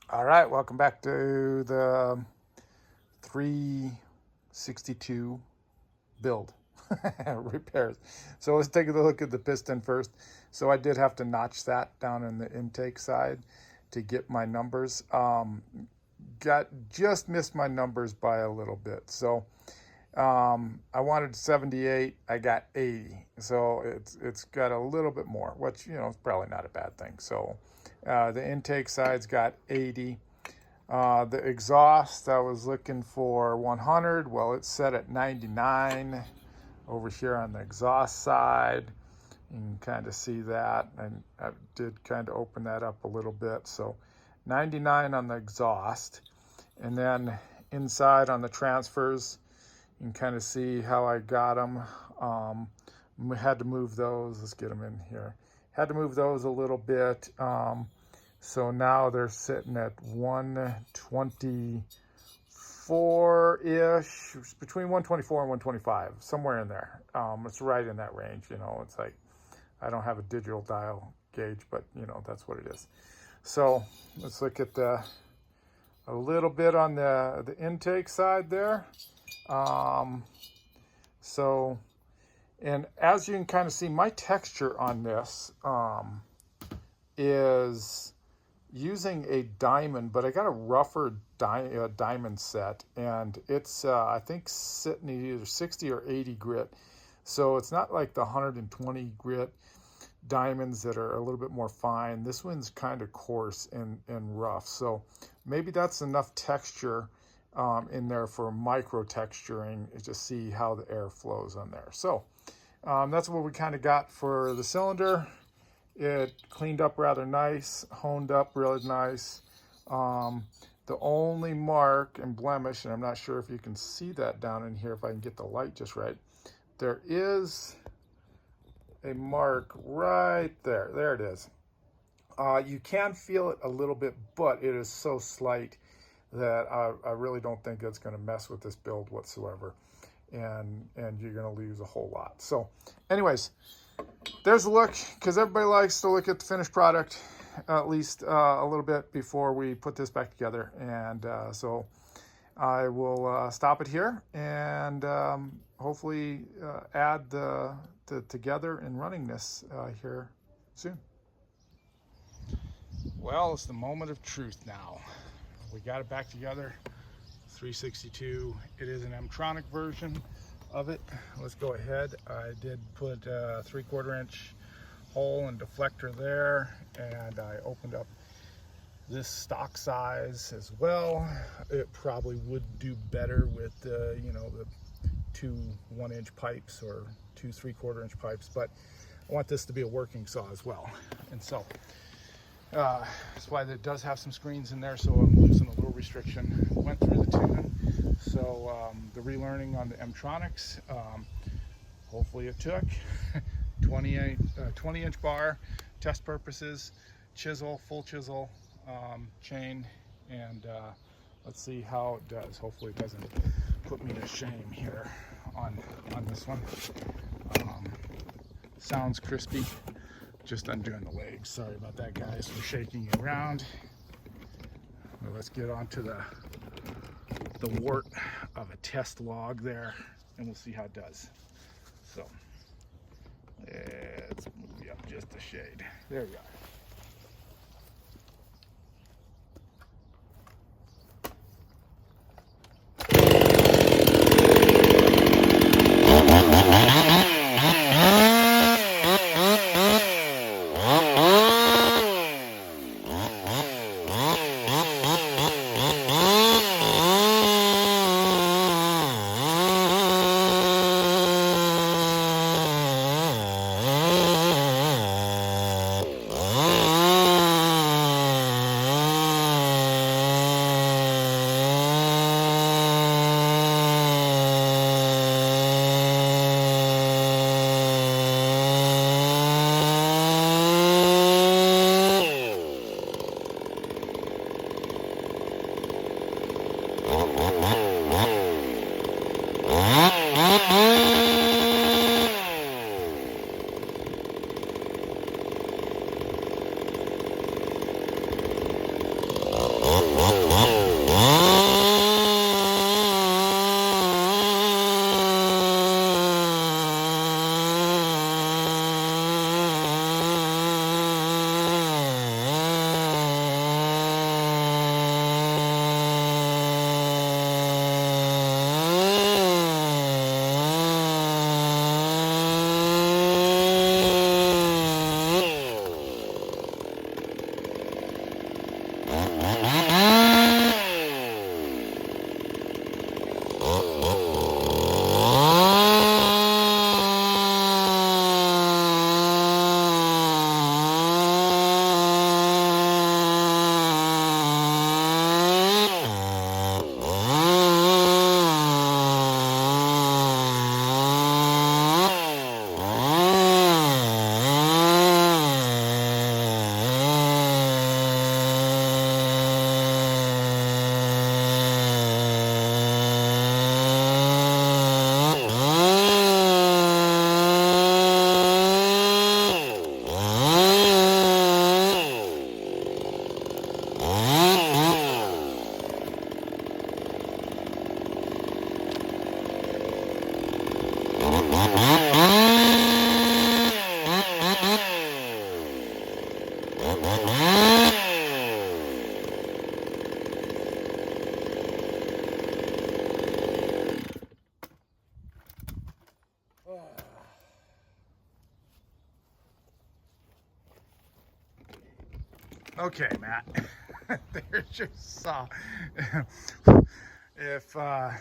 All right, welcome back to the 362 build repairs. So let's take a look at the piston first. So I did have to notch that down in the intake side to get my numbers. Just missed my numbers by a little bit. So I wanted 78, I got 80. So it's got a little bit more, which is probably not a bad thing. So the intake side's got 80. The exhaust, I was looking for 100. Well, it's set at 99 over here on the exhaust side. You can kind of see that, and I did kind of open that up a little bit. So 99 on the exhaust, and then inside on the transfers, you can kind of see how I got them. We had to move those. Let's get them in here. Had to move those a little bit. So now they're sitting at 124-ish, between 124 and 125, somewhere in there. It's right in that range. It's like, I don't have a digital dial gauge, but that's what it is. So let's look at a little bit on the intake side there. And as you can kind of see, my texture on this is using a diamond, but I got a rougher diamond set, and it's I think sitting at either 60 or 80 grit. So it's not like the 120 grit diamonds that are a little bit more fine. This one's kind of coarse and rough. So maybe that's enough texture in there for micro texturing to see how the air flows on there. So that's what we kind of got for the cylinder. It cleaned up rather nice, honed up really nice. The only mark and blemish, and I'm not sure if you can see that down in here if I can get the light just right, there is a mark right there. There it is. You can feel it a little bit, but it is so slight that I really don't think it's going to mess with this build whatsoever, and you're going to lose a whole lot. So anyways, there's a look, because everybody likes to look at the finished product at least a little bit before we put this back together. And so I will stop it here and hopefully add the together and running this here soon. Well, it's the moment of truth now. We got it back together. 362. It is an M-tronic version of it. Let's go ahead. I did put a 3/4 inch hole and deflector there, and I opened up this stock size as well. It probably would do better with the 2 1-inch pipes or 2 3/4 inch pipes, but I want this to be a working saw as well. And so that's why it does have some screens in there, so I'm losing a little restriction. Went through the tuning, so the relearning on the M-tronics, hopefully it took. 20-inch bar, test purposes, chisel, full chisel, chain, and let's see how it does. Hopefully it doesn't put me to shame here on this one. Sounds crispy. Just undoing the legs. Sorry about that, guys, for shaking you around. Well, let's get on to the wart of a test log there, and we'll see how it does. So let's move you up just a shade. There we are. Okay, Matt. There's your saw. If I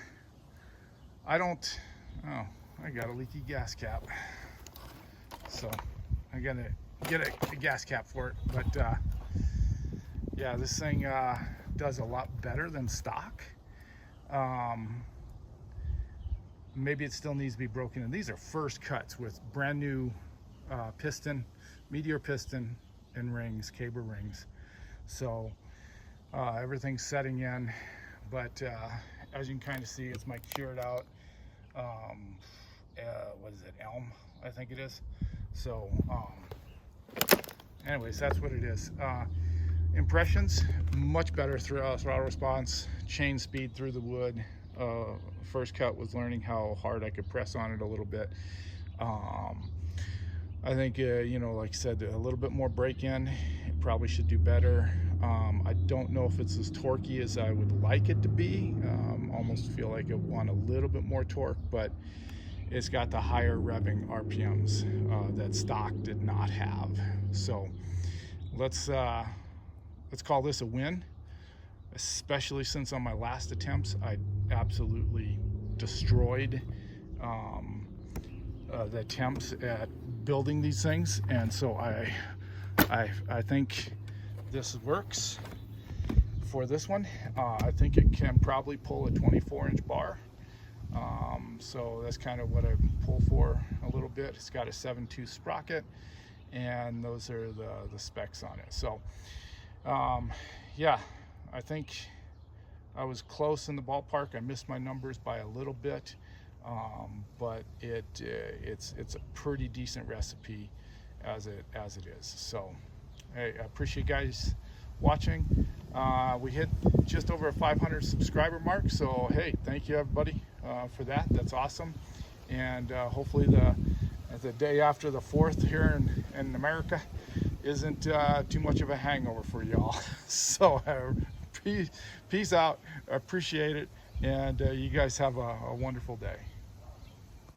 don't, oh, I got a leaky gas cap, so I gotta get a gas cap for it. But yeah, this thing does a lot better than stock. Maybe it still needs to be broken in. These are first cuts with brand new piston, Meteor piston and rings, cable rings. So everything's setting in, but as you can kind of see, it's my cured out, what is it, elm, I think it is. So anyways, that's what it is. Impressions, much better throttle response, chain speed through the wood. First cut was learning how hard I could press on it a little bit. I think, you know, like I said, a little bit more break-in. It probably should do better. I don't know if it's as torquey as I would like it to be. Almost feel like I want a little bit more torque, but it's got the higher revving RPMs that stock did not have. So let's call this a win, especially since on my last attempts I absolutely destroyed the attempts at building these things, and so I think this works for this one. I think it can probably pull a 24-inch bar, so that's kind of what I pull for a little bit. It's got a 7.2 sprocket, and those are the specs on it. So yeah, I think I was close in the ballpark. I missed my numbers by a little bit, but it's a pretty decent recipe as it is. So hey, I appreciate you guys watching. We hit just over a 500 subscriber mark, so hey, thank you everybody for that. That's awesome. And hopefully the day after the 4th here in America isn't too much of a hangover for y'all. So peace out. I appreciate it, and you guys have a wonderful day.